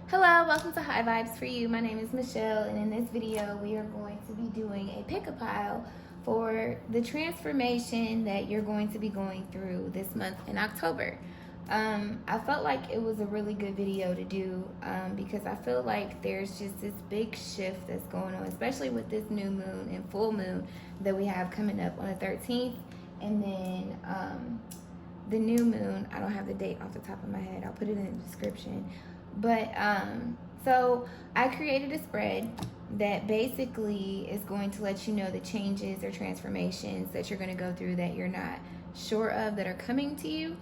Hello, welcome to High Vibes for You. My name is Michelle, and in this video, we are going to be doing a pick-a-pile for the transformation that you're going to be going through this month in October. I felt like it was a really good video to do because I feel like there's just this big shift that's going on, especially with this new moon and full moon that we have coming up on the 13th, and then the new moon. I don't have the date off the top of my head. I'll put it in the description. But so I created a spread that basically is going to let you know the changes or transformations that you're going to go through that you're not sure of that are coming to you.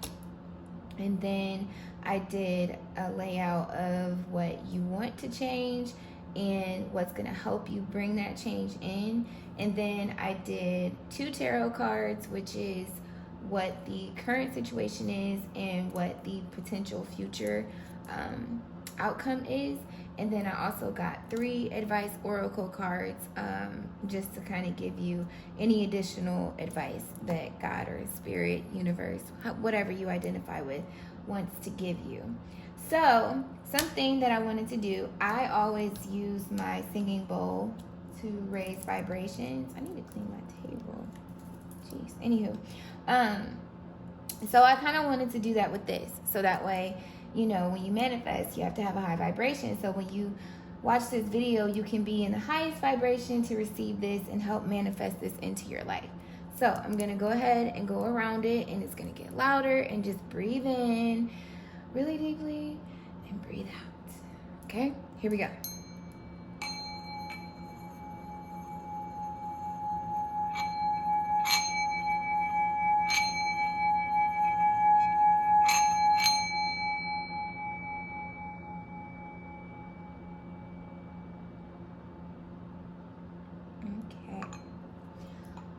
And then I did a layout of what you want to change and what's going to help you bring that change in. And then I did 2 tarot cards, which is what the current situation is and what the potential future outcome is. And then I also got 3 advice oracle cards just to kind of give you any additional advice that God or spirit, universe, whatever you identify with, wants to give you. So something that I wanted to do, I always use my singing bowl to raise vibrations. I need to clean my table. Jeez. Anywho, so I kind of wanted to do that with this, so that way, you know, when you manifest, you have to have a high vibration. So when you watch this video, you can be in the highest vibration to receive this and help manifest this into your life. So I'm going to go ahead and go around it, and it's going to get louder, and just breathe in really deeply and breathe out. Okay, here we go.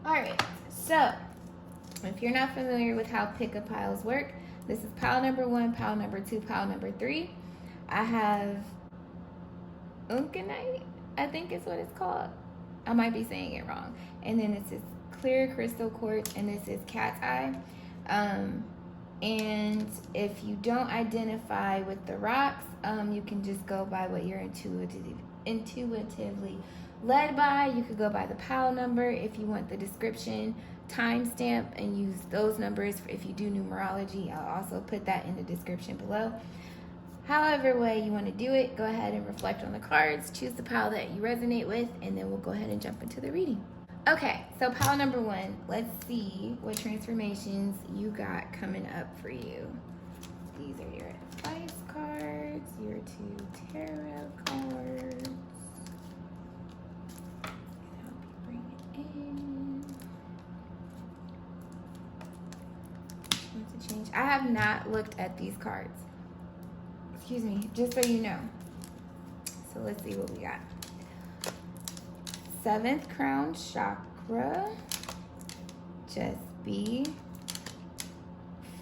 Alright, so if you're not familiar with how pick-a-piles work, this is pile number 1, pile number 2, pile number 3. I have uncanite, I think is what it's called. I might be saying it wrong. And then this is clear crystal quartz, and this is cat's eye. And if you don't identify with the rocks, you can just go by what you're intuitively led by. You could go by the pile number if you want the description timestamp and use those numbers if you do numerology. I'll also put that in the description below. However way you want to do it, go ahead and reflect on the cards, choose the pile that you resonate with, and then we'll go ahead and jump into the reading. Okay, so pile number 1, let's see what transformations you got coming up for you. These are your advice cards, your 2 tarot cards. Change. I have not looked at these cards. Excuse me, just so you know. So let's see what we got. 7th crown chakra, just be.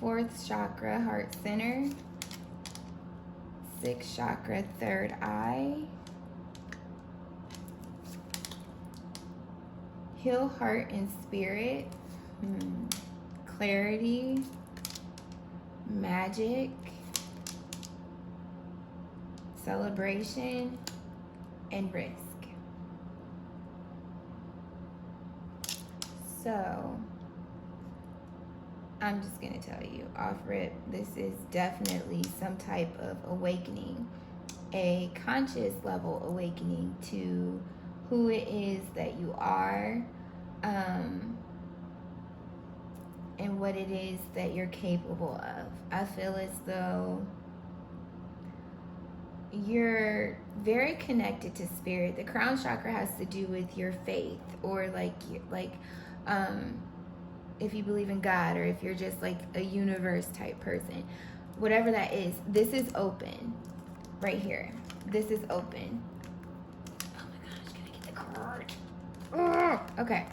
4th chakra, heart center. 6th chakra, 3rd eye. Heal heart and spirit. Clarity. Magic, celebration, and risk. So I'm just going to tell you off rip, this is definitely some type of awakening, a conscious level awakening to who it is that you are, and what it is that you're capable of. I feel as though you're very connected to spirit. The crown chakra has to do with your faith, or if you believe in God, or if you're just like a universe type person. Whatever that is, this is open right here. This is open. Oh my gosh, can I get the card? Okay.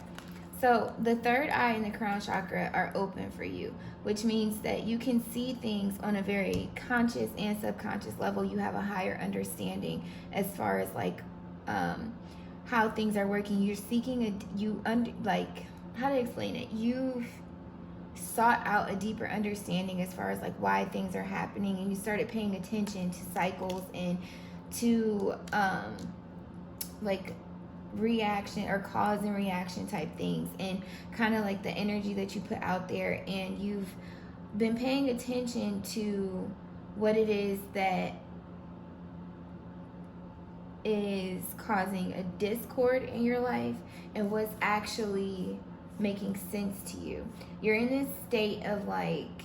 So the 3rd eye and the crown chakra are open for you, which means that you can see things on a very conscious and subconscious level. You have a higher understanding as far as like how things are working. You're seeking how to explain it? You've sought out a deeper understanding as far as like why things are happening, and you started paying attention to cycles and to like reaction or cause and reaction type things, and kind of like the energy that you put out there, and you've been paying attention to what it is that is causing a discord in your life and what's actually making sense to you. You're in this state of like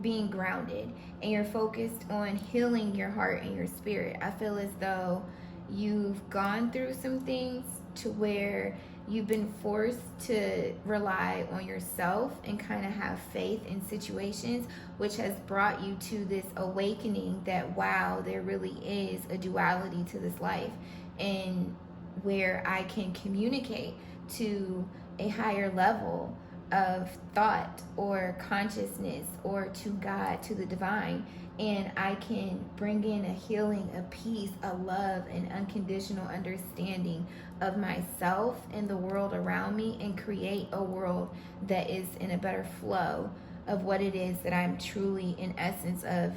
being grounded, and you're focused on healing your heart and your spirit. I feel as though you've gone through some things to where you've been forced to rely on yourself and kind of have faith in situations, which has brought you to this awakening that, wow, there really is a duality to this life, and where I can communicate to a higher level of thought or consciousness, or to God, to the divine, and I can bring in a healing, a peace, a love, an unconditional understanding of myself and the world around me, and create a world that is in a better flow of what it is that I'm truly in essence of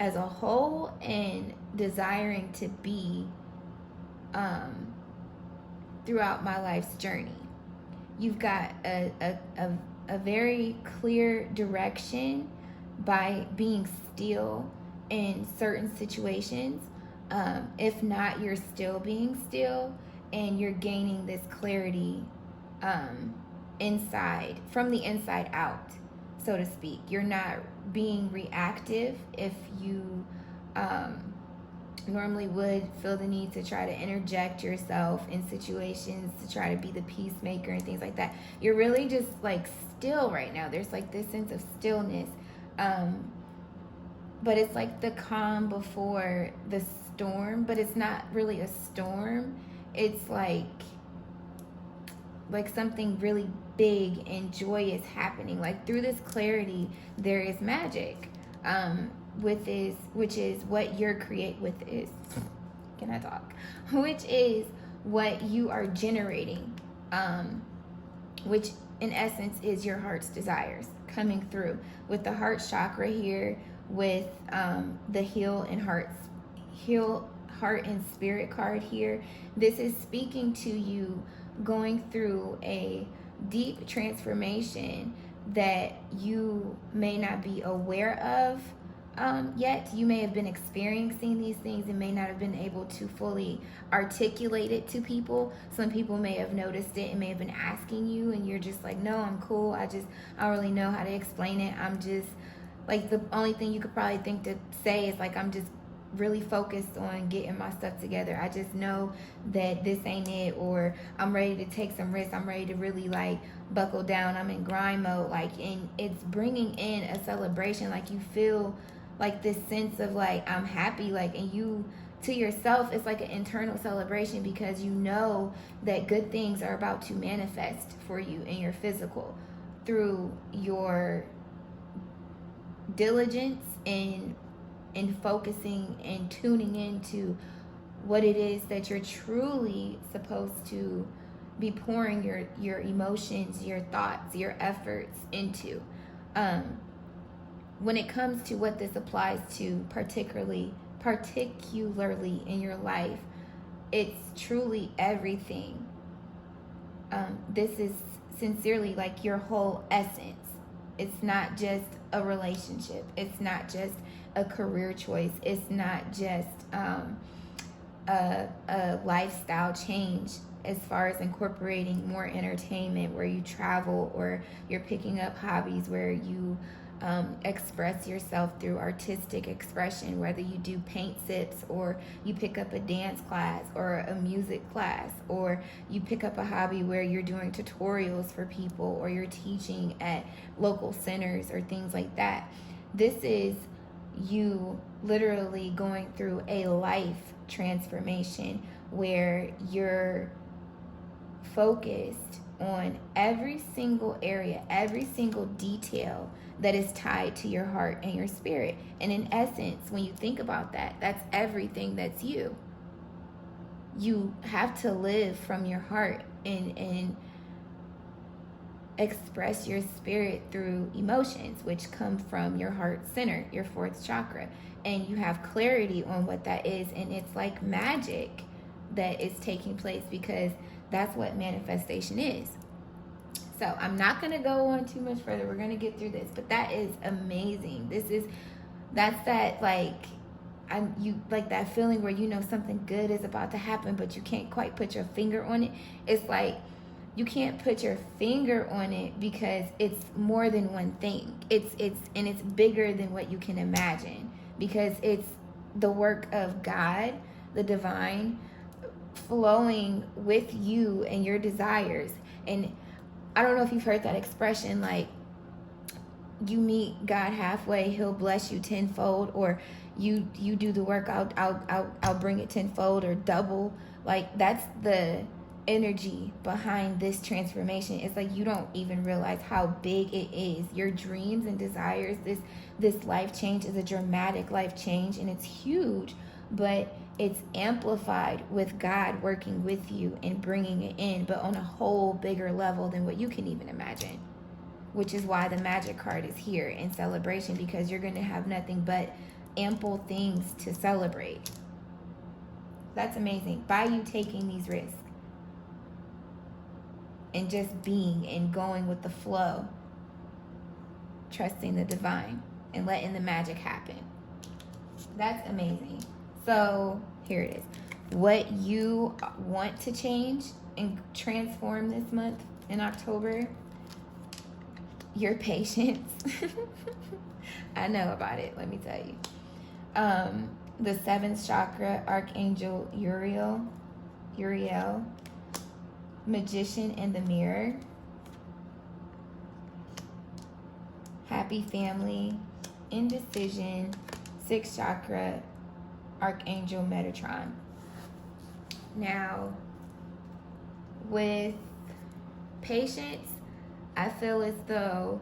as a whole, and desiring to be throughout my life's journey. You've got a very clear direction by being still in certain situations. If not, you're still being still, and you're gaining this clarity inside, from the inside out, so to speak. You're not being reactive. If you normally would feel the need to try to interject yourself in situations to try to be the peacemaker and things like that, you're really just like still right now. There's like this sense of stillness, but it's like the calm before the storm, but it's not really a storm. It's like something really big and joyous happening. Like through this clarity, there is magic. Which is what you're can I talk? Which is what you are generating, which in essence is your heart's desires coming through, with the heart chakra here, with the heal heart and spirit card here. This is speaking to you going through a deep transformation that you may not be aware of yet. You may have been experiencing these things and may not have been able to fully articulate it to people. Some people may have noticed it and may have been asking you, and you're just like, no, I'm cool. I don't really know how to explain it. I'm just like, the only thing you could probably think to say is like, I'm just really focused on getting my stuff together. I just know that this ain't it, or I'm ready to take some risks. I'm ready to really like buckle down. I'm in grind mode. Like, and it's bringing in a celebration. Like you feel like this sense of like, I'm happy, like, and you to yourself, it's like an internal celebration, because you know that good things are about to manifest for you in your physical through your diligence and focusing and tuning into what it is that you're truly supposed to be pouring your emotions, your thoughts, your efforts into. When it comes to what this applies to, particularly in your life, it's truly everything. This is sincerely like your whole essence. It's not just a relationship. It's not just a career choice. It's not just a lifestyle change as far as incorporating more entertainment, where you travel, or you're picking up hobbies where you express yourself through artistic expression, whether you do paint sips, or you pick up a dance class or a music class, or you pick up a hobby where you're doing tutorials for people, or you're teaching at local centers or things like that. This is you literally going through a life transformation where you're focused on every single area, every single detail that is tied to your heart and your spirit. And in essence, when you think about that, that's everything that's you. You have to live from your heart and express your spirit through emotions, which come from your heart center, your fourth chakra. And you have clarity on what that is. And it's like magic that is taking place, because that's what manifestation is. So I'm not going to go on too much further. We're going to get through this. But that is amazing. That's that, like, you like that feeling where you know something good is about to happen, but you can't quite put your finger on it. It's like you can't put your finger on it because it's more than one thing. It's bigger than what you can imagine, because it's the work of God, the divine, flowing with you and your desires. And I don't know if you've heard that expression, like, you meet God halfway, he'll bless you tenfold, or you do the work, I'll bring it tenfold or double. Like, that's the energy behind this transformation. It's like you don't even realize how big it is. Your dreams and desires, this life change is a dramatic life change, and it's huge, but it's amplified with God working with you and bringing it in, but on a whole bigger level than what you can even imagine. Which is why the magic card is here in celebration, because you're going to have nothing but ample things to celebrate. That's amazing. By you taking these risks and just being and going with the flow, trusting the divine and letting the magic happen. That's amazing. So here it is. What you want to change and transform this month in October: your patience. I know about it, let me tell you. The seventh chakra, Archangel Uriel, Magician in the Mirror, Happy Family, Indecision, sixth chakra, Archangel Metatron. Now, with patience, I feel as though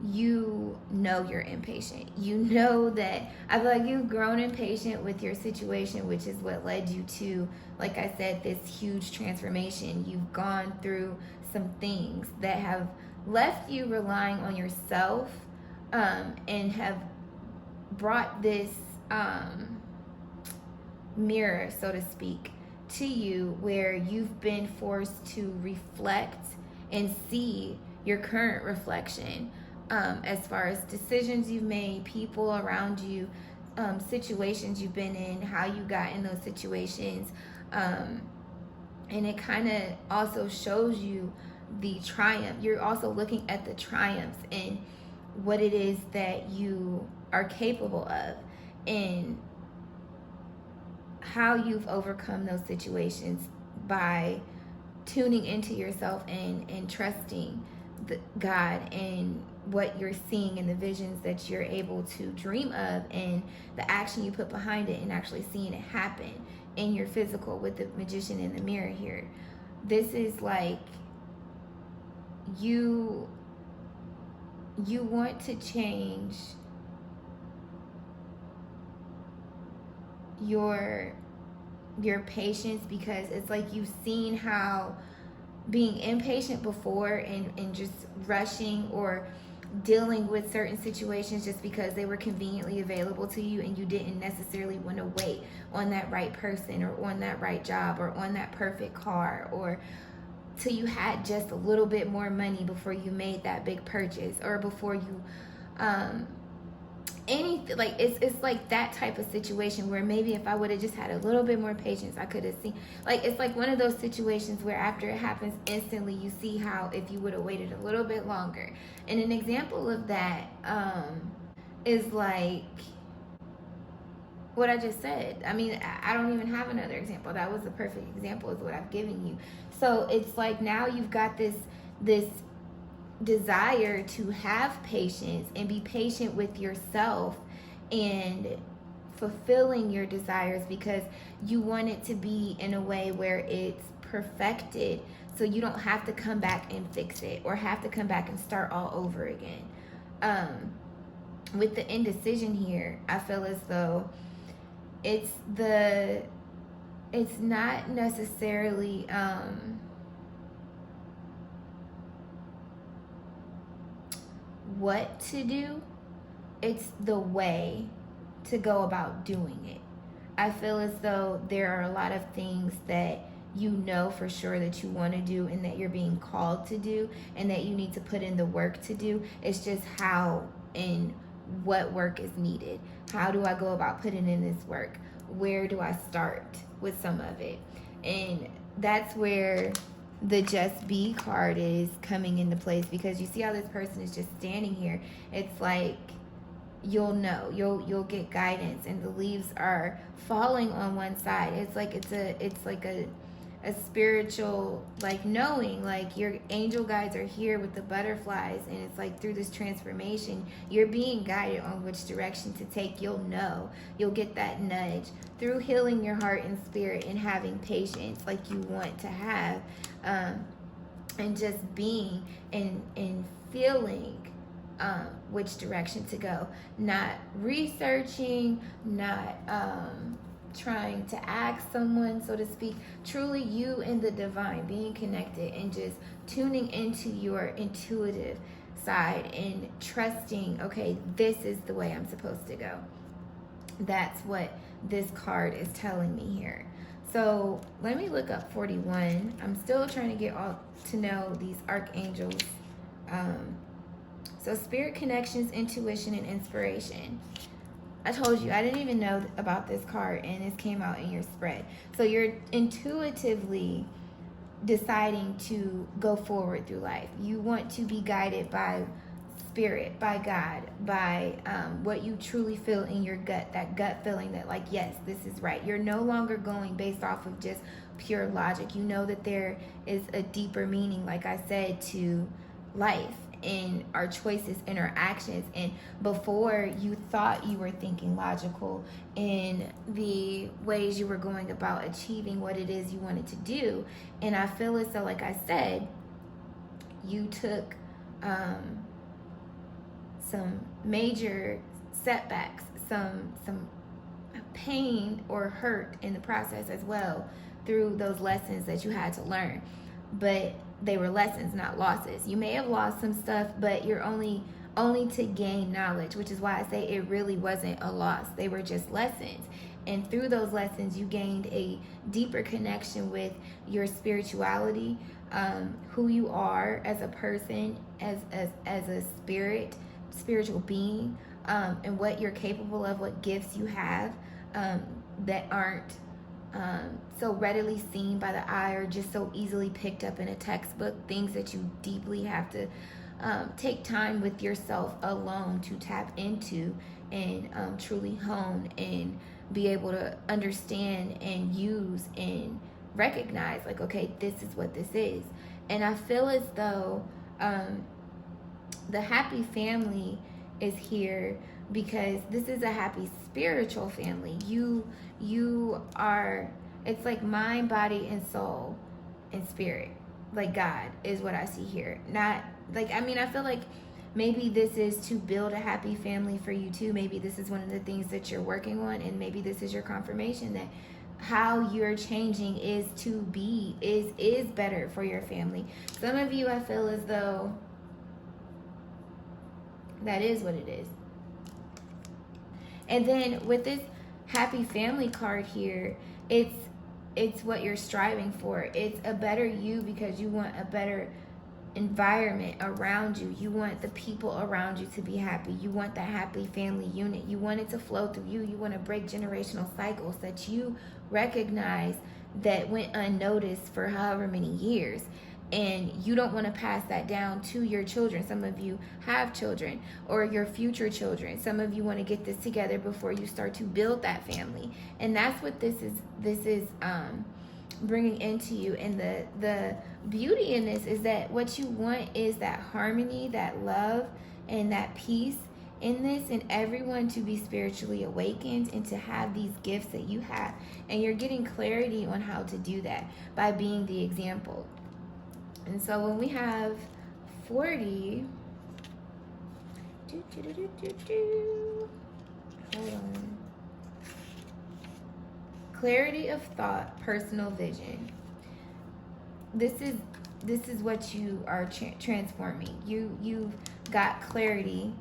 you know you're impatient. You know that, I feel like you've grown impatient with your situation, which is what led you to, like I said, this huge transformation. You've gone through some things that have left you relying on yourself, and have brought this mirror, so to speak, to you, where you've been forced to reflect and see your current reflection, as far as decisions you've made, people around you, situations you've been in, how you got in those situations, and it kind of also shows you the triumph. You're also looking at the triumphs and what it is that you are capable of, and how you've overcome those situations by tuning into yourself and trusting God and what you're seeing and the visions that you're able to dream of, and the action you put behind it, and actually seeing it happen in your physical with the Magician in the Mirror here. This is like you want to change your patience, because it's like you've seen how being impatient before and just rushing or dealing with certain situations just because they were conveniently available to you, and you didn't necessarily want to wait on that right person or on that right job or on that perfect car, or till you had just a little bit more money before you made that big purchase, or before you anything. Like it's like that type of situation where maybe if I would have just had a little bit more patience, I could have seen. Like, it's like one of those situations where after it happens instantly, you see how if you would have waited a little bit longer. And an example of that is like what I just said. I mean, I don't even have another example. That was the perfect example, is what I've given you. So it's like now you've got this desire to have patience and be patient with yourself and fulfilling your desires, because you want it to be in a way where it's perfected, so you don't have to come back and fix it or have to come back and start all over again. With the indecision here, I feel as though it's not necessarily what to do, it's the way to go about doing it. I feel as though there are a lot of things that you know for sure that you want to do and that you're being called to do and that you need to put in the work to do. It's just how and what work is needed. How do I go about putting in this work? Where do I start with some of it? And that's where the just be card is coming into place, because you see how this person is just standing here. It's like you'll know, you'll get guidance, and the leaves are falling on one side. It's like a spiritual, like, knowing, like your angel guides are here with the butterflies, and it's like through this transformation you're being guided on which direction to take. You'll get that nudge through healing your heart and spirit and having patience like you want to have, and just being and feeling which direction to go, not researching, not trying to ask someone, so to speak. Truly you and the divine, being connected and just tuning into your intuitive side and trusting, okay, this is the way I'm supposed to go. That's what this card is telling me here. So let me look up 41. I'm still trying to get all to know these archangels. So spirit connections, intuition, and inspiration. I told you, I didn't even know about this card, and this came out in your spread. So you're intuitively deciding to go forward through life. You want to be guided by spirit, by God, by what you truly feel in your gut, that gut feeling that, like, yes, this is right. You're no longer going based off of just pure logic. You know that there is a deeper meaning, like I said, to life, in our choices and our actions. And before, you thought you were thinking logical in the ways you were going about achieving what it is you wanted to do. And I feel as though, like I said, you took some major setbacks, some pain or hurt in the process as well, through those lessons that you had to learn. But they were lessons, not losses. You may have lost some stuff, but you're only to gain knowledge, which is why I say it really wasn't a loss. They were just lessons. And through those lessons, you gained a deeper connection with your spirituality, who you are as a person, as a spiritual being, and what you're capable of, what gifts you have that aren't so readily seen by the eye or just so easily picked up in a textbook. Things that you deeply have to take time with yourself alone to tap into and truly hone and be able to understand and use and recognize, like, okay, this is what this is. And I feel as though the happy family is here because this is a happy spiritual family. You are, it's like mind, body, and soul and spirit. Like God is what I see here. Not like, I mean, I feel like maybe this is to build a happy family for you too. Maybe this is one of the things that you're working on, and maybe this is your confirmation that how you're changing is to be, is better for your family. Some of you, I feel as though that is what it is. And then with this happy family card here, it's what you're striving for. It's a better you because you want a better environment around you. You want the people around you to be happy. You want that happy family unit. You want it to flow through you. You want to break generational cycles that you recognize that went unnoticed for however many years. And you don't want to pass that down to your children. Some of you have children, or your future children. Some of you want to get this together before you start to build that family. And that's what this is bringing into you. And the beauty in this is that what you want is that harmony, that love, and that peace in this, and everyone to be spiritually awakened and to have these gifts that you have. And you're getting clarity on how to do that by being the example. And so when we have 40, hold on. Clarity of thought, personal vision. This is what you are transforming. You've got clarity.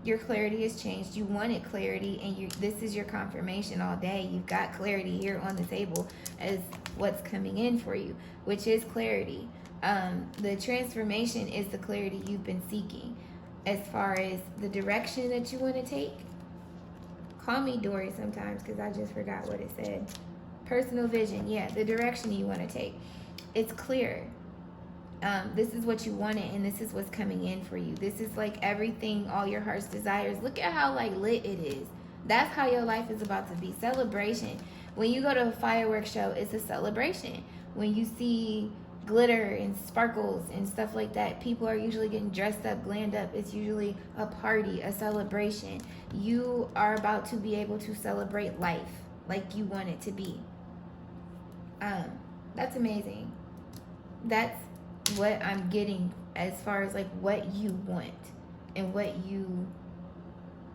Your clarity has changed. You wanted clarity, and this is your confirmation all day. You've got clarity here on the table as what's coming in for you, which is clarity. The transformation is the clarity you've been seeking. As far as the direction that you want to take, call me Dory sometimes because I just forgot what it said. Personal vision, yeah, the direction you want to take. It's clear. This is what you wanted, and this is what's coming in for you. This is like everything, all your heart's desires. Look at how like lit it is. That's how your life is about to be. Celebration. When you go to a fireworks show, it's a celebration. When you see glitter and sparkles and stuff like that, people are usually getting dressed up, glammed up. It's usually a party, a celebration. You are about to be able to celebrate life like you want it to be. That's amazing. That's what I'm getting as far as like what you want and what you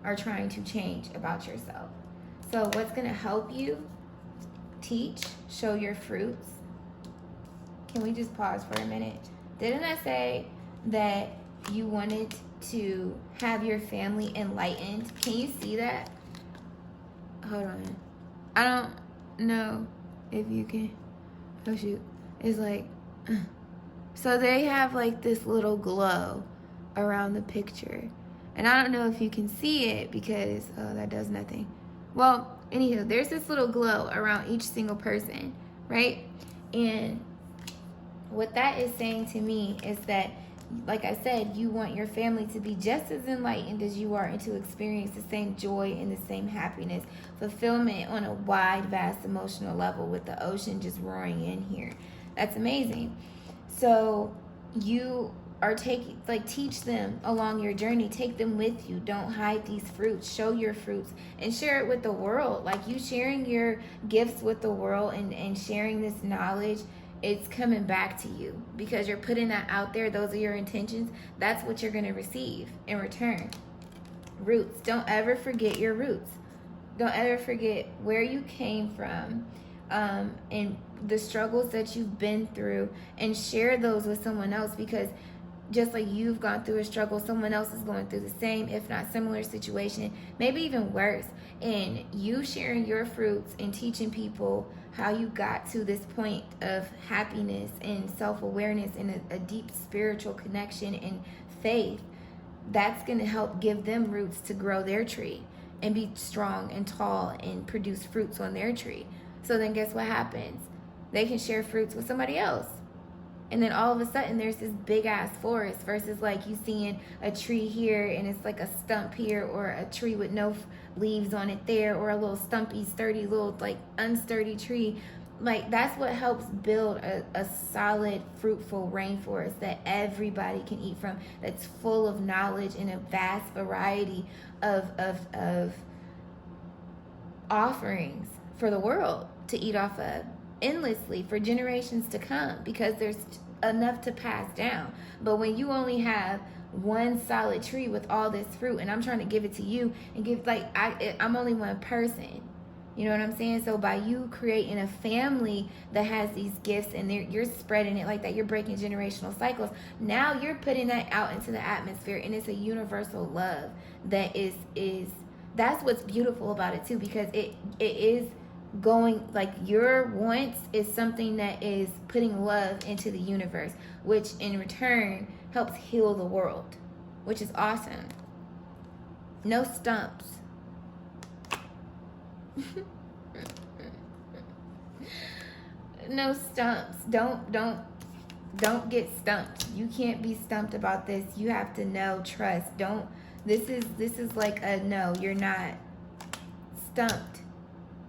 are trying to change about yourself. So what's going to help you? Teach, show your fruits. Can we just pause for a minute? Didn't I say that you wanted to have your family enlightened? Can you see that? Hold on. I don't know if you can. Oh shoot. It's like so they have like this little glow around the picture. And I don't know if you can see it because, oh, that does nothing. Well, anywho, there's this little glow around each single person, right? And what that is saying to me is that, like I said, you want your family to be just as enlightened as you are and to experience the same joy and the same happiness, fulfillment on a wide, vast emotional level with the ocean just roaring in here. That's amazing. So you are teach them along your journey. Take them with you. Don't hide these fruits. Show your fruits and share it with the world. Like you sharing your gifts with the world and sharing this knowledge, it's coming back to you because you're putting that out there. Those are your intentions. That's what you're going to receive in return. Roots. Don't ever forget your roots. Don't ever forget where you came from, and the struggles that you've been through, and share those with someone else, because just like you've gone through a struggle, someone else is going through the same, if not similar situation, maybe even worse. And you sharing your fruits and teaching people how you got to this point of happiness and self-awareness and a deep spiritual connection and faith, that's going to help give them roots to grow their tree and be strong and tall and produce fruits on their tree. So then guess what happens? They can share fruits with somebody else. And then all of a sudden there's this big ass forest versus like you seeing a tree here and it's like a stump here, or a tree with no leaves on it there, or a little stumpy, sturdy, little like unsturdy tree. Like that's what helps build a solid, fruitful rainforest that everybody can eat from, that's full of knowledge and a vast variety of offerings for the world to eat off of endlessly for generations to come, because there's enough to pass down. But when you only have one solid tree with all this fruit, and I'm trying to give it to you and give, like, I'm only one person, you know what I'm saying? So by you creating a family that has these gifts and you're spreading it like that, you're breaking generational cycles. Now you're putting that out into the atmosphere, and it's a universal love that is that's what's beautiful about it too, because it is going, like, your wants is something that is putting love into the universe, which in return helps heal the world, which is awesome. No stumps. No stumps. Don't get stumped. You can't be stumped about this. You have to know, trust. This is like a no, you're not stumped.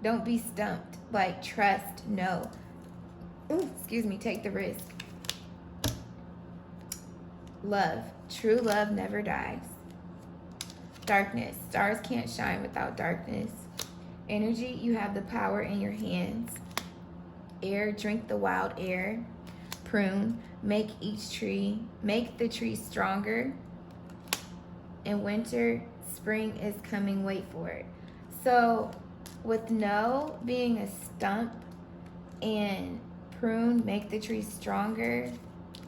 Don't be stumped. Like, trust, no. Ooh, excuse me, take the risk. Love. True love never dies. Darkness. Stars can't shine without darkness. Energy, you have the power in your hands. Air, drink the wild air. Prune, make the tree stronger. In winter, spring is coming, wait for it. So with no being a stump and prune, make the tree stronger.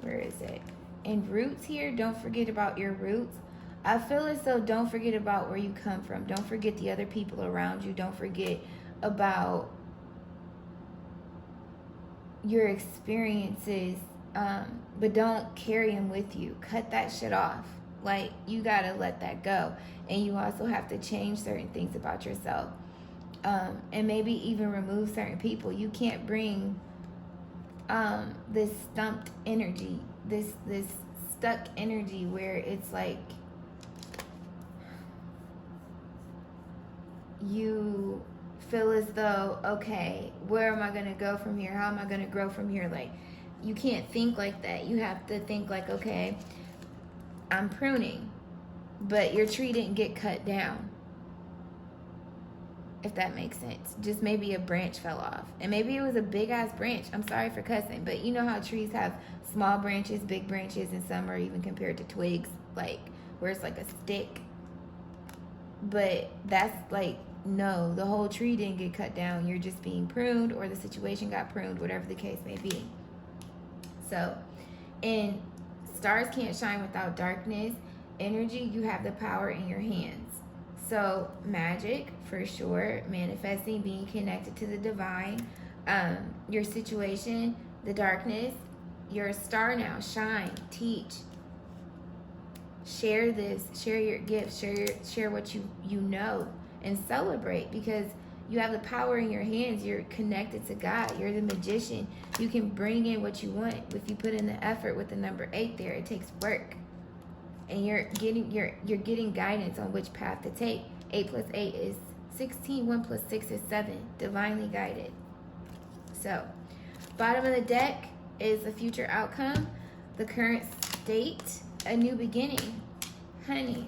Where is it? And roots here, don't forget about your roots. I feel as though don't forget about where you come from. Don't forget the other people around you. Don't forget about your experiences, but don't carry them with you. Cut that shit off. Like, you gotta let that go. And you also have to change certain things about yourself, and maybe even remove certain people. You can't bring this stumped energy, this stuck energy where it's like you feel as though, okay, where am I going to go from here? How am I going to grow from here? Like, you can't think like that. You have to think like, okay, I'm pruning, but your tree didn't get cut down, if that makes sense. Just maybe a branch fell off, and maybe it was a big ass branch. I'm sorry for cussing, but you know how trees have small branches, big branches, and some are even compared to twigs, like where it's like a stick. But that's like, no, the whole tree didn't get cut down. You're just being pruned, or the situation got pruned, whatever the case may be. So, and stars can't shine without darkness. Energy, you have the power in your hands. So magic, for sure, manifesting, being connected to the divine. Your situation, the darkness, you're a star now. Shine, teach, share this, share your gifts, share what you know, and celebrate, because you have the power in your hands. You're connected to God. You're the magician. You can bring in what you want if you put in the effort. With the number 8 there, it takes work, and you're getting guidance on which path to take. 8 plus 8 is 16. 1 plus 6 is 7. Divinely guided. So, bottom of the deck is the future outcome, the current state, a new beginning. Honey,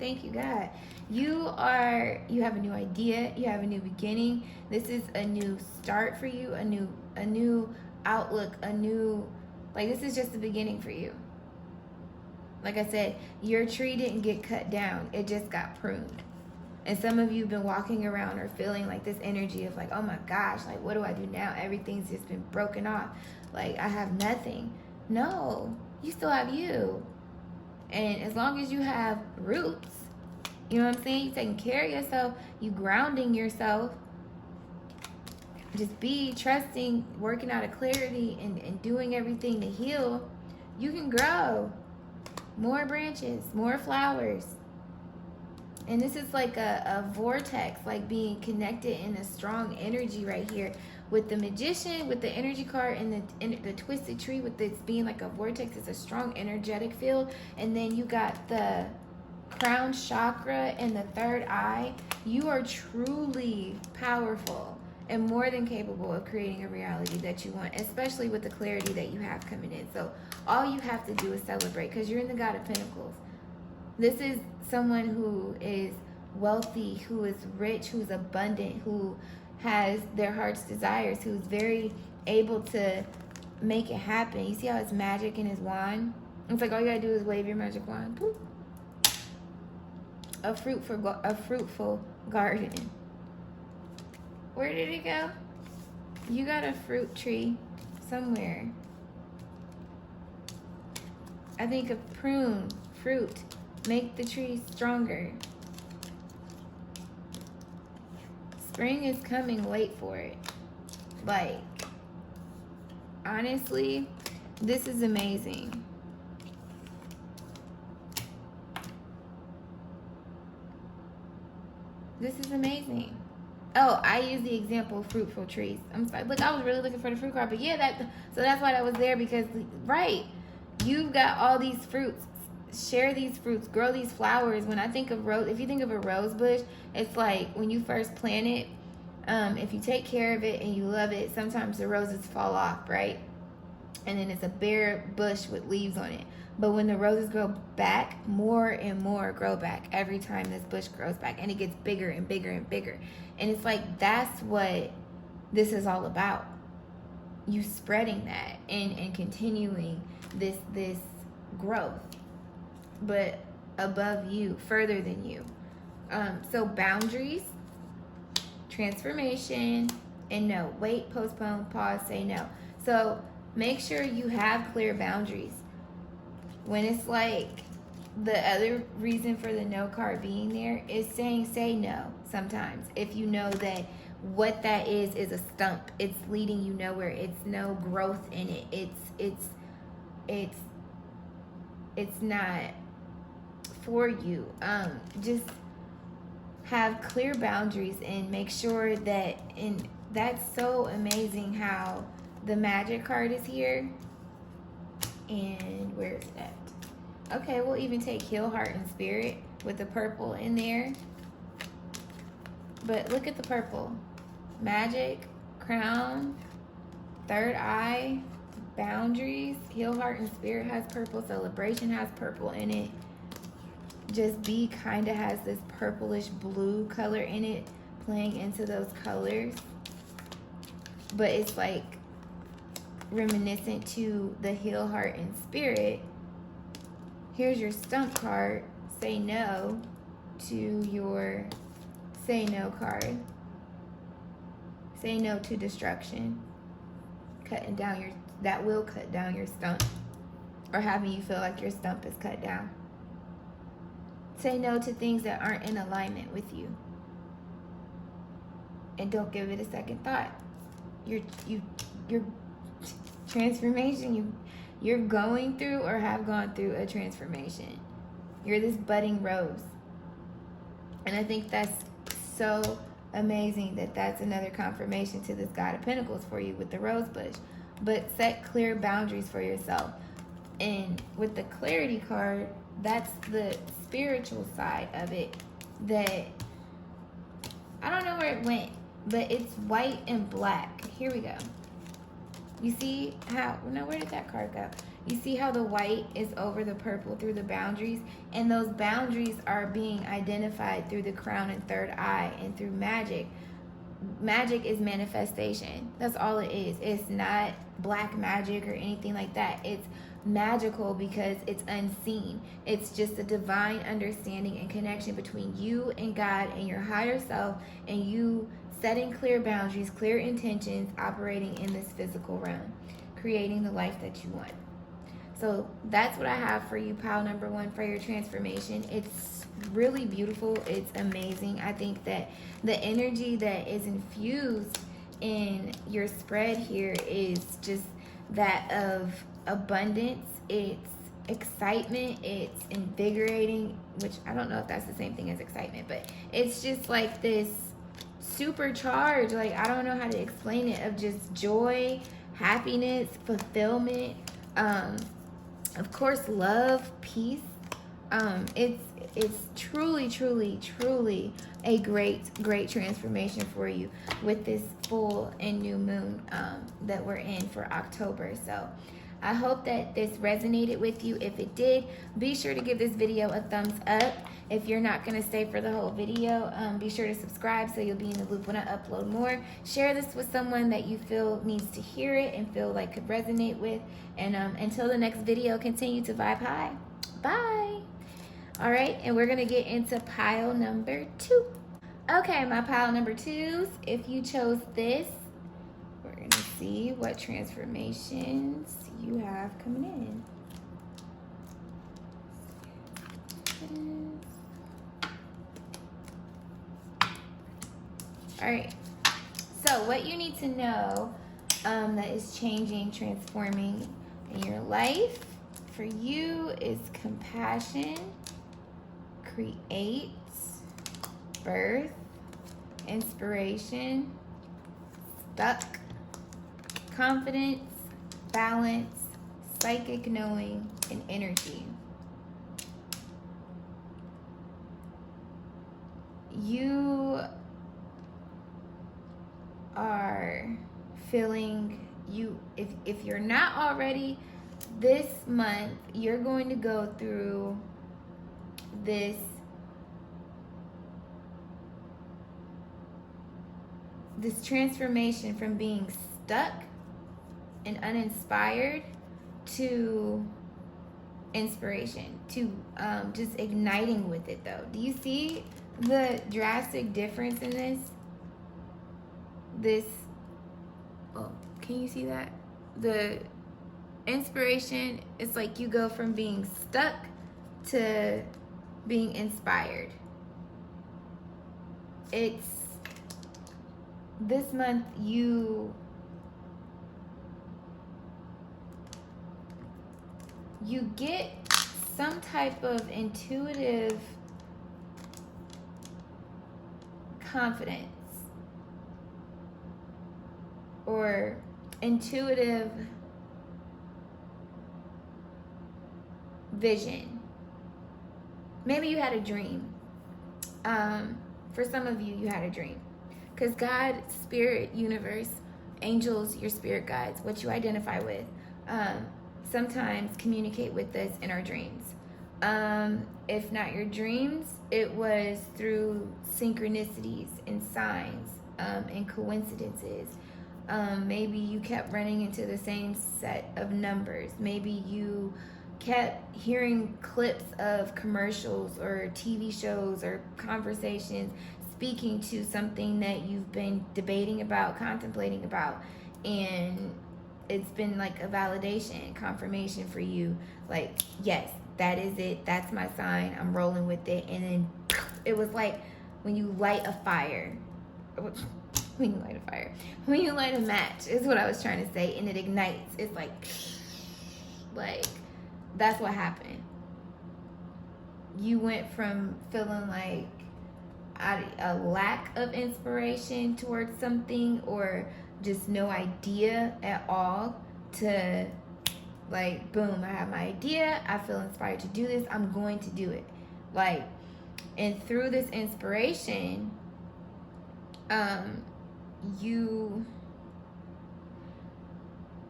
thank you, God. You have a new idea. You have a new beginning. This is a new start for you, a new outlook, this is just the beginning for you. Like I said, your tree didn't get cut down. It just got pruned. And some of you have been walking around or feeling like this energy of like, oh my gosh, like, what do I do now? Everything's just been broken off. Like, I have nothing. No, you still have you. And as long as you have roots, you know what I'm saying? You taking care of yourself, you grounding yourself, just be trusting, working out of clarity, and doing everything to heal, you can grow more branches, more flowers. And this is like a vortex, like being connected in a strong energy right here with the magician, with the energy card, and the twisted tree, with this being like a vortex. It's a strong energetic field. And then you got the crown chakra and the third eye. You are truly powerful and more than capable of creating a reality that you want, especially with the clarity that you have coming in. So all you have to do is celebrate, because you're in the God of Pentacles. This is someone who is wealthy, who is rich, who's abundant, who has their heart's desires, who's very able to make it happen. You see how it's magic in his wand? It's like all you gotta do is wave your magic wand. Boop. A fruitful garden. Where did it go? You got a fruit tree somewhere. I think a prune, fruit, make the tree stronger. Spring is coming, wait for it. Like, honestly, this is amazing. This is amazing. Oh, I use the example of fruitful trees. I'm sorry. Look, I was really looking for the fruit card, but yeah, so that's why that was there, because, right, you've got all these fruits. Share these fruits, grow these flowers. When I think of rose, if you think of a rose bush, it's like when you first plant it, if you take care of it and you love it, sometimes the roses fall off, right? And then it's a bare bush with leaves on it. But when the roses grow back, more and more grow back every time this bush grows back, and it gets bigger and bigger and bigger. And it's like, that's what this is all about. You spreading that and continuing this growth, but above you, further than you. So boundaries, transformation, and no. Wait, postpone, pause, say no. So make sure you have clear boundaries. When it's like the other reason for the no card being there is saying say no sometimes. If you know that what that is a stump, it's leading you nowhere. It's no growth in it. It's not for you. Just have clear boundaries and make sure that, and that's so amazing how the magic card is here. And where is that? Okay, we'll even take heal heart and spirit with the purple in there. But look at the purple. Magic, crown, third eye, boundaries, heal heart and spirit has purple, celebration has purple in it. Just be kind of has this purplish blue color in it, playing into those colors. But it's like reminiscent to the heal heart and spirit. Here's your stump card. Say no to your say no card. Say no to destruction. Cutting down your, that will cut down your stump, or having you feel like your stump is cut down. Say no to things that aren't in alignment with you. And don't give it a second thought. Your transformation, you're going through or have gone through a transformation. You're this budding rose. And I think that's so amazing that that's another confirmation to this God of Pentacles for you with the rose bush. But set clear boundaries for yourself. And with the clarity card, that's the spiritual side of it, that I don't know where it went, but it's white and black. Here we go. You see how, no, where did that card go? You see how the white is over the purple through the boundaries, and those boundaries are being identified through the crown and third eye and through magic. Magic is manifestation. That's all it is. It's not black magic or anything like that. It's magical because it's unseen. It's just a divine understanding and connection between you and God and your higher self, and you setting clear boundaries, clear intentions, operating in this physical realm, creating the life that you want. So that's what I have for you, pile number one, for your transformation. It's really beautiful. It's amazing. I think that the energy that is infused in your spread here is just that of abundance. It's excitement. It's invigorating, which I don't know if that's the same thing as excitement, but it's just like this supercharged, like I don't know how to explain it, of just joy, happiness, fulfillment, of course love, peace. It's truly a great transformation for you with this full and new moon that we're in for October. So I hope that this resonated with you. If it did, be sure to give this video a thumbs up. If you're not going to stay for the whole video, be sure to subscribe so you'll be in the loop when I upload more. Share this with someone that you feel needs to hear it and feel like could resonate with. And until the next video, continue to vibe high. Bye. All right, and we're going to get into pile number 2. Okay, my pile number 2s, if you chose this, we're going to see what transformations you have coming in. All right, so what you need to know that is changing, transforming in your life for you is compassion, create, birth, inspiration, stuck, confidence, balance, psychic knowing, and energy. You are feeling, if you're not already, this month you're going to go through this transformation from being stuck and uninspired to inspiration, to just igniting with it though. Do you see the drastic difference in this? Oh, can you see that? The inspiration, it's like you go from being stuck to being inspired. It's this month you get some type of intuitive confidence or intuitive vision. Maybe you had a dream. For some of you, you had a dream. Because God, spirit, universe, angels, your spirit guides, what you identify with, sometimes communicate with us in our dreams. If not your dreams, it was through synchronicities and signs and coincidences. Maybe you kept running into the same set of numbers. Maybe you kept hearing clips of commercials or TV shows or conversations speaking to something that you've been debating about, contemplating about, and it's been like a validation, confirmation for you, like, yes, that is it, that's my sign, I'm rolling with it. And then it was like when you light a fire, when you light a match is what I was trying to say, and it ignites. It's like that's what happened. You went from feeling like a lack of inspiration towards something or just no idea at all to like, boom, I have my idea, I feel inspired to do this, I'm going to do it. Like, and through this inspiration,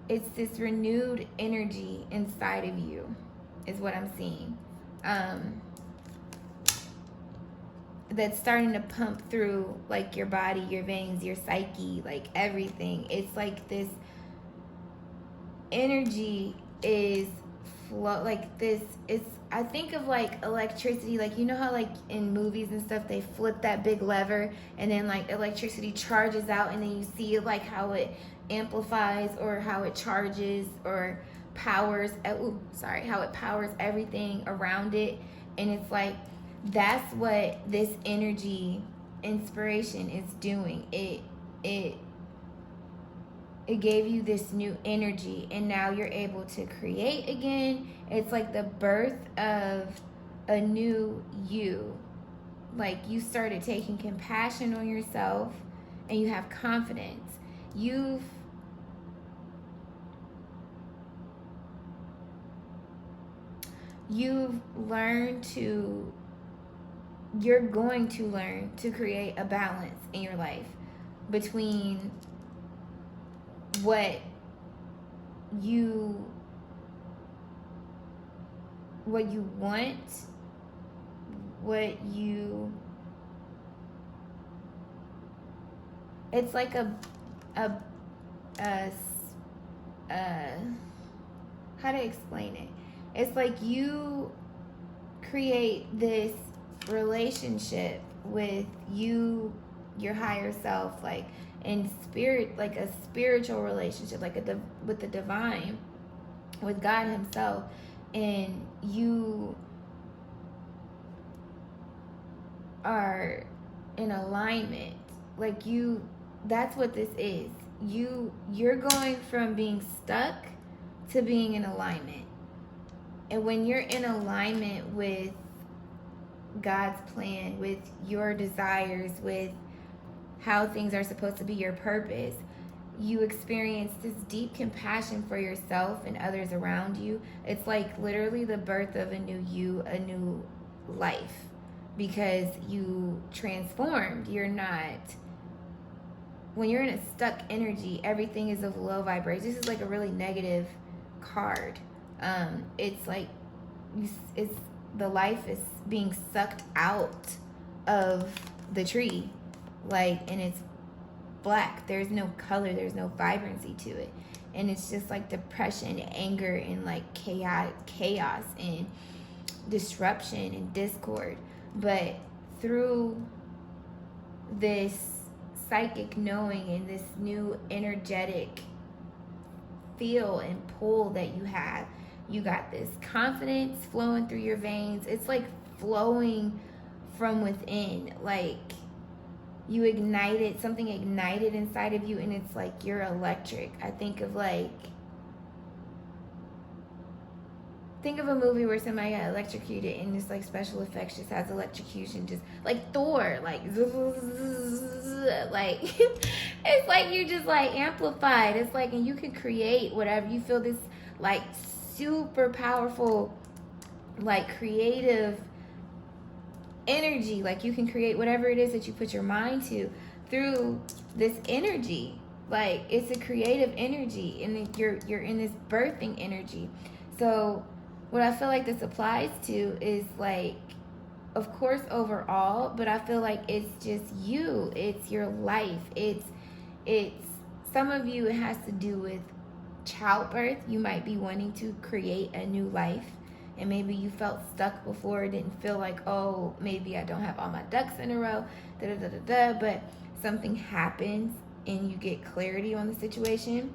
it's this renewed energy inside of you is what I'm seeing, that's starting to pump through like your body, your veins, your psyche, like everything. It's like this energy is flow like this. It's, I think of like electricity, like, you know how like in movies and stuff they flip that big lever and then like electricity charges out, and then you see like how it amplifies or how it charges or powers, how it powers everything around it. And it's like, that's what this energy inspiration is doing. It gave you this new energy, and now you're able to create again. It's like the birth of a new you. Like, you started taking compassion on yourself, and you have confidence. You've learned to, you're going to learn to create a balance in your life between what you want, it's like a how to explain it? It's like you create this relationship with you, your higher self, like in spirit, like a spiritual relationship, like with the divine, with God himself, and you are in alignment. Like, you, that's what this is. You're going from being stuck to being in alignment. And when you're in alignment with God's plan, with your desires, with how things are supposed to be, your purpose, you experience this deep compassion for yourself and others around you. It's like literally the birth of a new you, a new life, because you transformed. You're not, when you're in a stuck energy, everything is of low vibration. This is like a really negative card. It's like it's the life is being sucked out of the tree, like, and it's black. There's no color, there's no vibrancy to it, and it's just like depression, anger, and like chaos and disruption and discord. But through this psychic knowing and this new energetic feel and pull that you have, You got this confidence flowing through your veins. It's like flowing from within. Like you ignited, something ignited inside of you, and it's like you're electric. I think of a movie where somebody got electrocuted and it's like special effects just has electrocution, just like Thor, like it's like you just like amplified. It's like, and you can create whatever you feel, this like super powerful, like creative energy. Like you can create whatever it is that you put your mind to through this energy. Like it's a creative energy, and you're in this birthing energy. So what I feel like this applies to is like, of course, overall, but I feel like it's just you. It's your life. It's some of you, it has to do with childbirth. You might be wanting to create a new life, and maybe you felt stuck before, didn't feel like, oh, maybe I don't have all my ducks in a row, but something happens and you get clarity on the situation.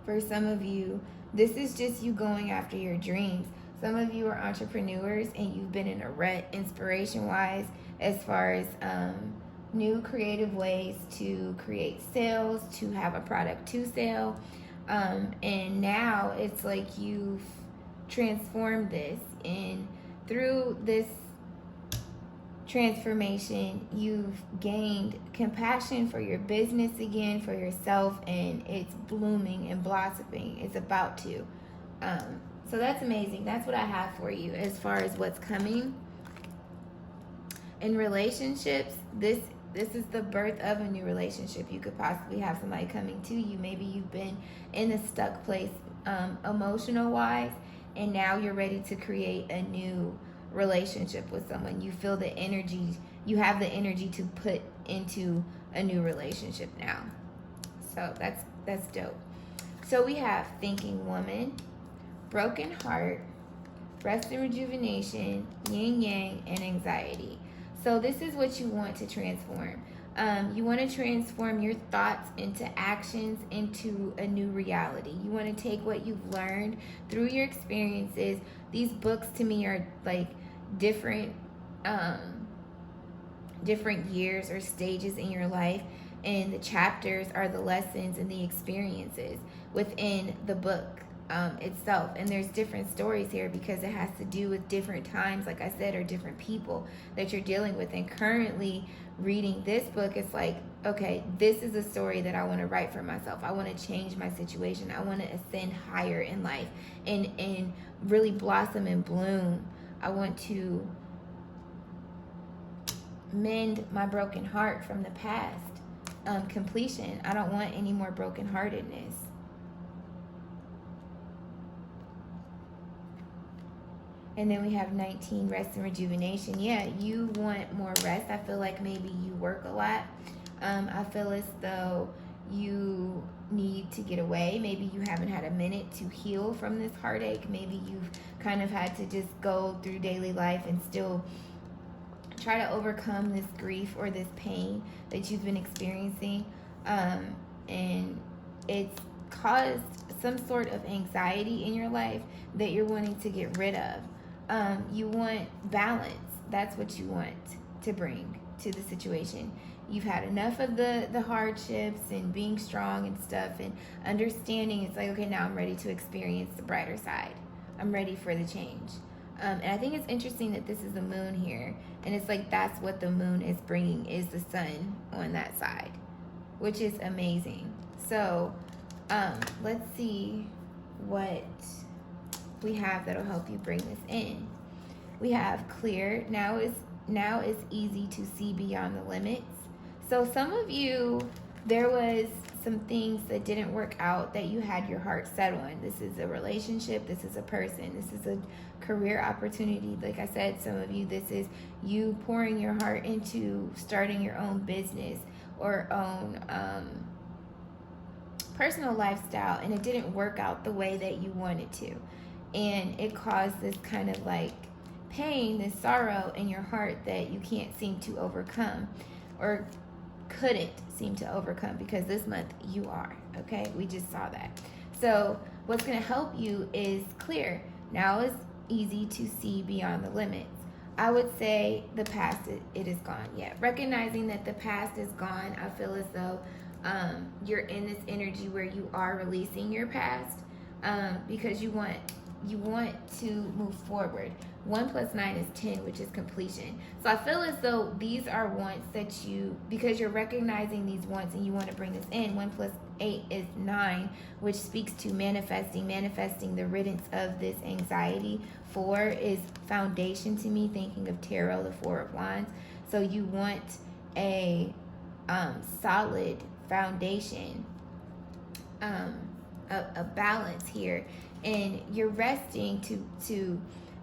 For some of you, this is just you going after your dreams. Some of you are entrepreneurs and you've been in a rut inspiration-wise as far as new creative ways to create sales, to have a product to sell. And now it's like you've transformed this, and through this transformation, you've gained compassion for your business again, for yourself, and it's blooming and blossoming. It's about to. So that's amazing. That's what I have for you as far as what's coming. In relationships, this is the birth of a new relationship. You could possibly have somebody coming to you. Maybe you've been in a stuck place emotional-wise, and now you're ready to create a new relationship with someone. You feel the energy, you have the energy to put into a new relationship now. So that's dope. So we have thinking woman, broken heart, rest and rejuvenation, yin yang, and anxiety. So this is what you want to transform. You want to transform your thoughts into actions, into a new reality. You want to take what you've learned through your experiences. These books to me are like different years or stages in your life, and the chapters are the lessons and the experiences within the book itself. And there's different stories here because it has to do with different times, like I said, or different people that you're dealing with. And currently reading this book, it's like, okay, this is a story that I want to write for myself. I want to change my situation. I want to ascend higher in life and really blossom and bloom. I want to mend my broken heart from the past. Completion. I don't want any more brokenheartedness. And then we have 19, rest and rejuvenation. Yeah, you want more rest. I feel like maybe you work a lot. I feel as though you need to get away. Maybe you haven't had a minute to heal from this heartache. Maybe you've kind of had to just go through daily life and still try to overcome this grief or this pain that you've been experiencing. And it's caused some sort of anxiety in your life that you're wanting to get rid of. You want balance. That's what you want to bring to the situation. You've had enough of the hardships and being strong and stuff and understanding. It's like, okay, now I'm ready to experience the brighter side. I'm ready for the change. And I think it's interesting that this is the moon here. And it's like that's what the moon is bringing, is the sun on that side, which is amazing. So let's see what we have that'll help you bring this in. We have clear. Now it's easy to see beyond the limits. So some of you, there was some things that didn't work out that you had your heart set on. This is a relationship. This is a person. This is a career opportunity. Like I said, some of you, this is you pouring your heart into starting your own business or own personal lifestyle, and it didn't work out the way that you wanted to. And it caused this kind of like pain, this sorrow in your heart that you can't seem to overcome, or couldn't seem to overcome, because this month you are, okay? We just saw that. So what's going to help you is clear. Now it's easy to see beyond the limits. I would say the past, it is gone. Yeah, recognizing that the past is gone, I feel as though you're in this energy where you are releasing your past, because you want to move forward. 1 + 9 is 10, which is completion. So I feel as though these are wants that because you're recognizing these wants and you want to bring this in. 1 + 8 is 9, which speaks to manifesting the riddance of this anxiety. 4 is foundation to me, thinking of tarot, the 4 of Wands. So you want a solid foundation, a balance here, and you're resting to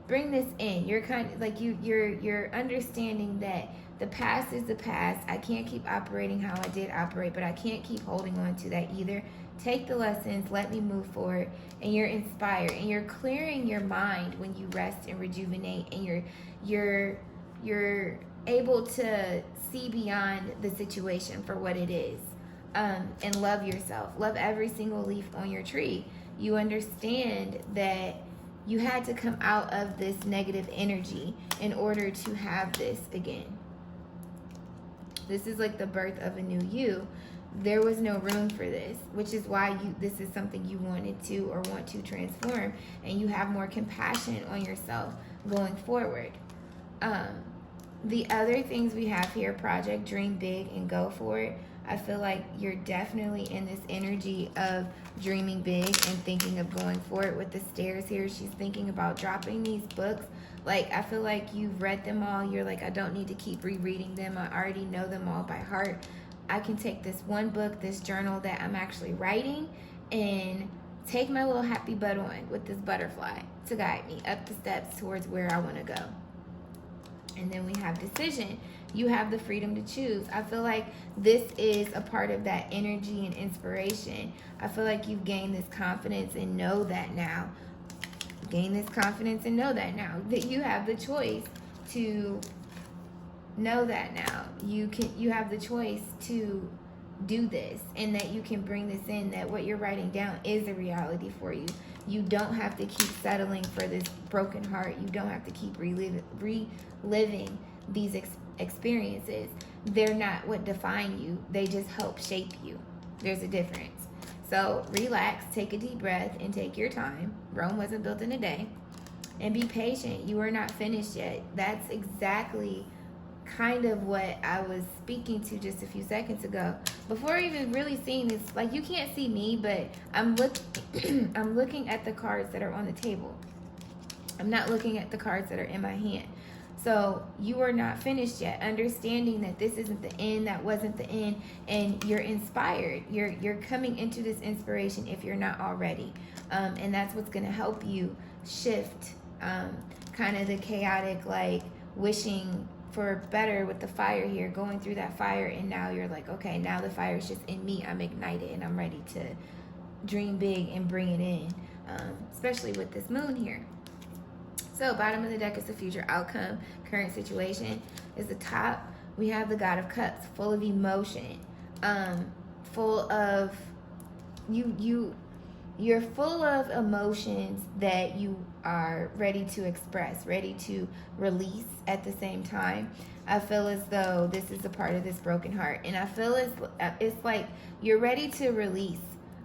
bring this in. You're kind of like you're understanding that the past is the past. I can't keep operating how I did operate, but I can't keep holding on to that either. Take the lessons, let me move forward, and you're inspired, and you're clearing your mind when you rest and rejuvenate, and you're able to see beyond the situation for what it is, and love yourself. Love every single leaf on your tree. You understand that you had to come out of this negative energy in order to have this again. This is like the birth of a new you. There was no room for this, which is why this is something you wanted to or want to transform, and you have more compassion on yourself going forward. The other things we have here, project, dream big, and go for it. I feel like you're definitely in this energy of dreaming big and thinking of going for it. With the stairs here, she's thinking about dropping these books. Like, I feel like you've read them all. You're like, I don't need to keep rereading them. I already know them all by heart. I can take this one book, this journal that I'm actually writing, and take my little happy butt on with this butterfly to guide me up the steps towards where I want to go. And then we have decision. You have the freedom to choose. I feel like this is a part of that energy and inspiration. I feel like you've gained this confidence and know that now. Gain this confidence and know that now. That you have the choice to know that now. You have the choice to do this, and that you can bring this in, that what you're writing down is a reality for you. You don't have to keep settling for this broken heart. You don't have to keep reliving these experiences. They're not what define you. They just help shape you. There's a difference. So relax, take a deep breath, and take your time. Rome wasn't built in a day. And be patient. You are not finished yet. That's exactly kind of what I was speaking to just a few seconds ago. Before even really seeing this, like, you can't see me, but I'm looking at the cards that are on the table. I'm not looking at the cards that are in my hand. So you are not finished yet. Understanding that this isn't the end, that wasn't the end, and you're inspired. You're coming into this inspiration if you're not already. And that's what's going to help you shift kind of the chaotic, like, wishing for better with the fire here, going through that fire, and now you're like, okay, now the fire is just in me. I'm ignited and I'm ready to dream big and bring it in, especially with this moon here. So bottom of the deck is the future outcome. Current situation is the top. We have the God of Cups, full of emotion, full of you're full of emotions that you are ready to express, ready to release at the same time. I feel as though this is a part of this broken heart, and I feel it's like you're ready to release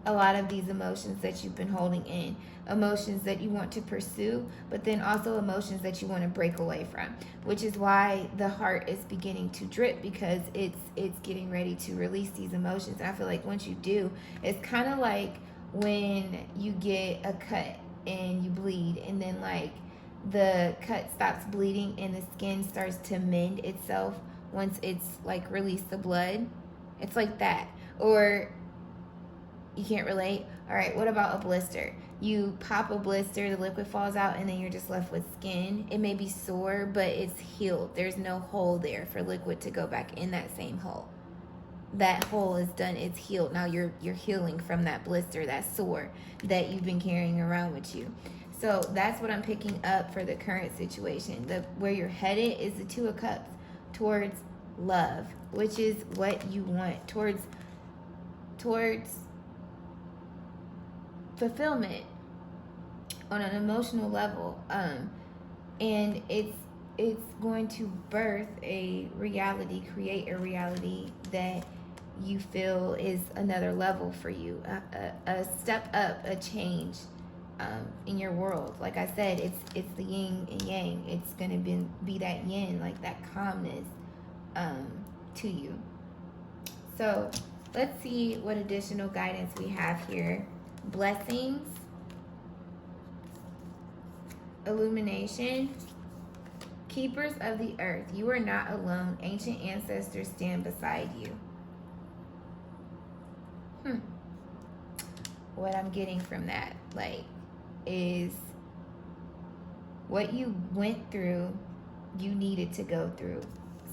a lot of these emotions that you've been holding in, emotions that you want to pursue, but then also emotions that you want to break away from, which is why the heart is beginning to drip, because it's getting ready to release these emotions. And I feel like once you do, it's kind of like when you get a cut and you bleed, and then like the cut stops bleeding and the skin starts to mend itself once it's like released the blood. It's like that. Or you can't relate? All right, what about a blister? You pop a blister, the liquid falls out, and then you're just left with skin. It may be sore, but it's healed. There's no hole there for liquid to go back in that same hole. That hole is done, it's healed. Now you're healing from that blister, that sore that you've been carrying around with you. So that's what I'm picking up for the current situation. Where you're headed is the Two of Cups, towards love, which is what you want, towards fulfillment on an emotional level, and it's going to birth a reality, create a reality that you feel is another level for you, a step up, a change in your world. Like I said, it's the yin and yang. It's gonna be that yin, like that calmness to you. So let's see what additional guidance we have here. Blessings, illumination, keepers of the earth. You are not alone. Ancient ancestors stand beside you. What I'm getting from that, like, is what you went through, you needed to go through.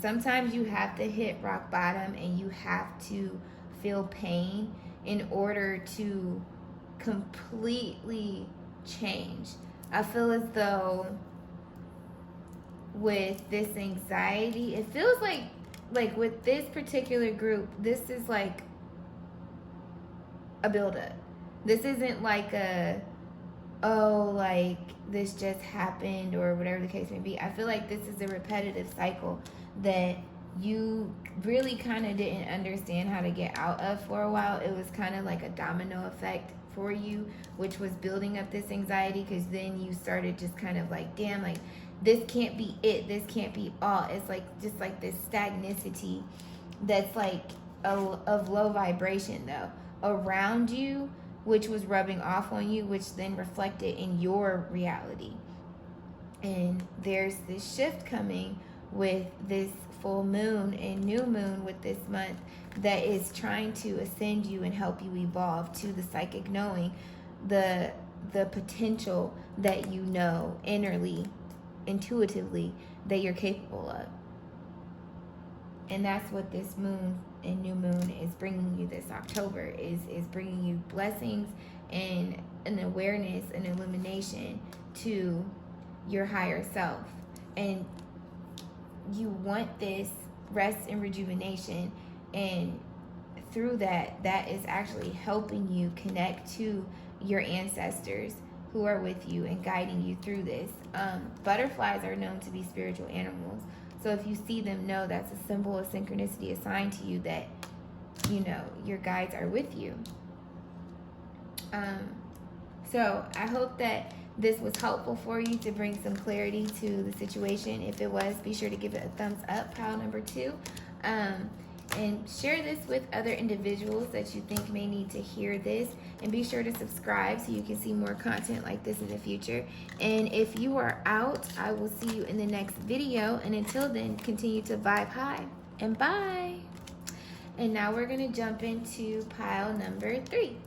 Sometimes you have to hit rock bottom and you have to feel pain in order to completely change. I feel as though with this anxiety, it feels like with this particular group, this is like a buildup. This isn't like like this just happened or whatever the case may be. I feel like this is a repetitive cycle that you really kind of didn't understand how to get out of for a while. It was kind of like a domino effect for you, which was building up this anxiety, because then you started just kind of like, damn, like this can't be it. This can't be all. It's like just like this stagnicity that's like of low vibration though around you, which was rubbing off on you, which then reflected in your reality. And there's this shift coming with this full moon and new moon with this month that is trying to ascend you and help you evolve to the psychic knowing, the potential that you know innerly, intuitively, that you're capable of. And that's what this moon and new moon is bringing you this October, is bringing you blessings and an awareness and illumination to your higher self. And you want this rest and rejuvenation, and through that is actually helping you connect to your ancestors who are with you and guiding you through this. Butterflies are known to be spiritual animals. So if you see them, know that's a symbol of synchronicity assigned to you, that, you know, your guides are with you. So I hope that this was helpful for you to bring some clarity to the situation. If it was, be sure to give it a thumbs up, pile number 2. And share this with other individuals that you think may need to hear this. And be sure to subscribe so you can see more content like this in the future. And if you are out, I will see you in the next video. And until then, continue to vibe high. And bye. And now we're going to jump into pile number 3.